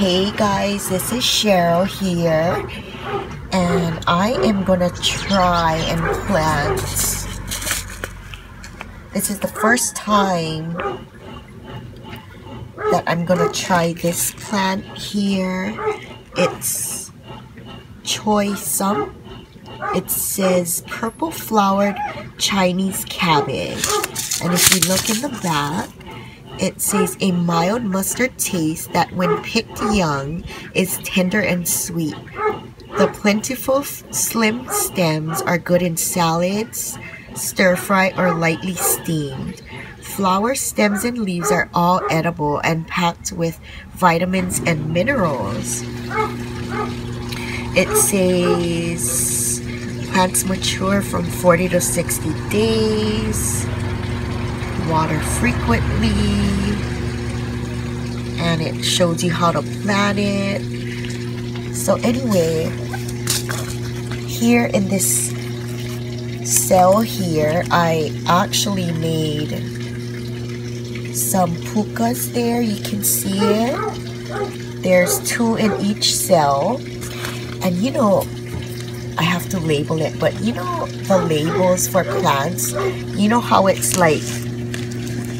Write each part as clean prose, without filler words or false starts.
Hey guys, this is Cheryl here, and I am gonna try and plant. This is the first time that I'm gonna try this plant here. It's Choy Sum. It says purple flowered Chinese cabbage, and if you look in the back, it says a mild mustard taste that when picked young is tender and sweet. The plentiful slim stems are good in salads, stir fry, or lightly steamed. Flower stems and leaves are all edible and packed with vitamins and minerals. It says plants mature from 40 to 60 days. Water frequently, and it shows you how to plant it. So anyway, here in this cell here, I actually made some pukas there. You can see it. There's 2 in each cell, and you know, I have to label it, but you know the labels for plants, you know how it's like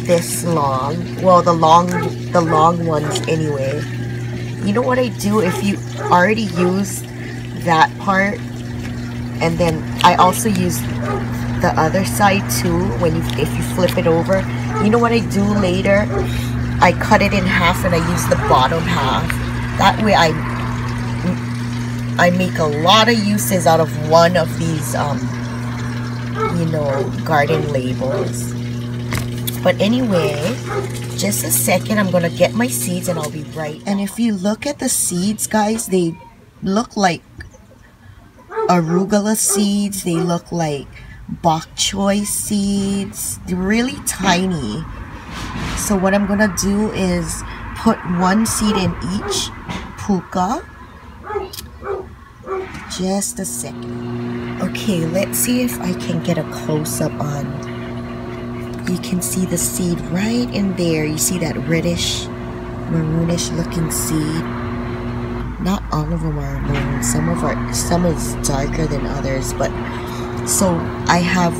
this long, well the long ones anyway. You know what I do if you already used that part, and then I also use the other side too. If you flip it over, you know what I do later? I cut it in half and I use the bottom half. That way I make a lot of uses out of one of these you know, garden labels. But anyway, just a second, I'm gonna get my seeds and I'll be right. And if you look at the seeds, guys, they look like arugula seeds. They look like bok choy seeds. They're really tiny. So what I'm gonna do is put 1 seed in each puka. Just a second. Okay, let's see if I can get a close-up on. You can see the seed right in there. You see that reddish, maroonish looking seed. Not all of them are maroon. Some is darker than others. But so I have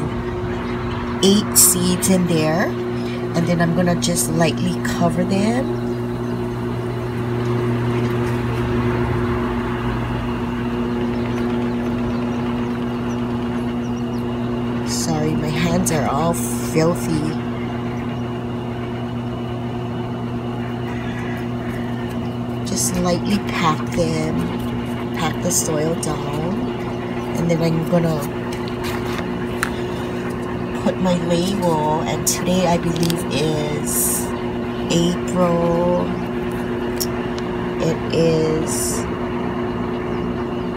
8 seeds in there, and then I'm gonna just lightly cover them. Sorry, my hands are all filthy. Just lightly pack them, pack the soil down, and then I'm gonna put my label. And today I believe is April. It is,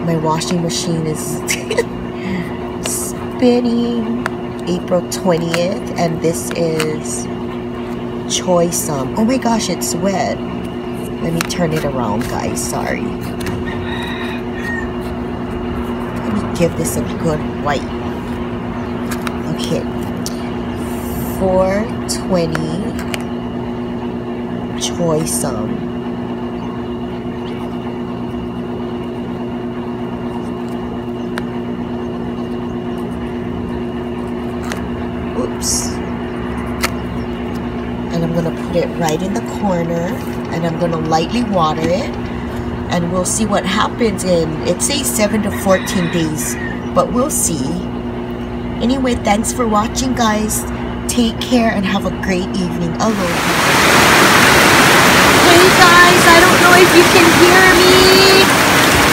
my washing machine is spinning. April 20th, and this is Choy Sum. Oh my gosh, it's wet. Let me turn it around, guys. Sorry. Let me give this a good wipe. Okay. 420 Choy Sum. Oops. And I'm gonna put it right in the corner, and I'm gonna lightly water it, and we'll see what happens in, it says 7 to 14 days, but we'll see. Anyway, thanks for watching, guys. Take care and have a great evening. Aloha. Hey guys, I don't know if you can hear me,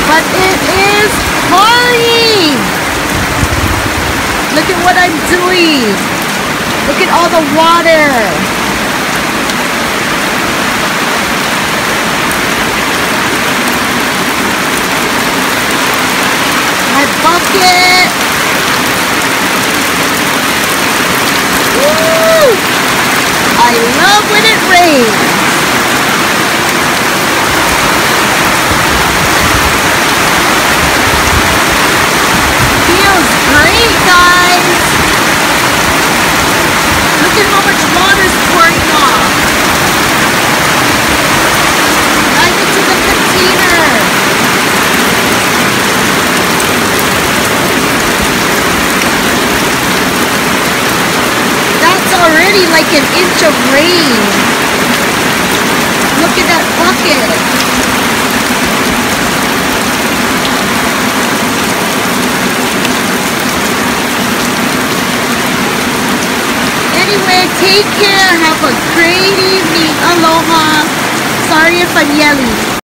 but it is pouring. Look at what I'm doing. Look at all the water. My bucket. Woo! I love when it rains. Feels great, guys. Look at how much water is pouring off. Dive into the like an inch of rain. Look at that bucket. Anyway, take care. Have a great evening. Aloha. Sorry if I'm yelling.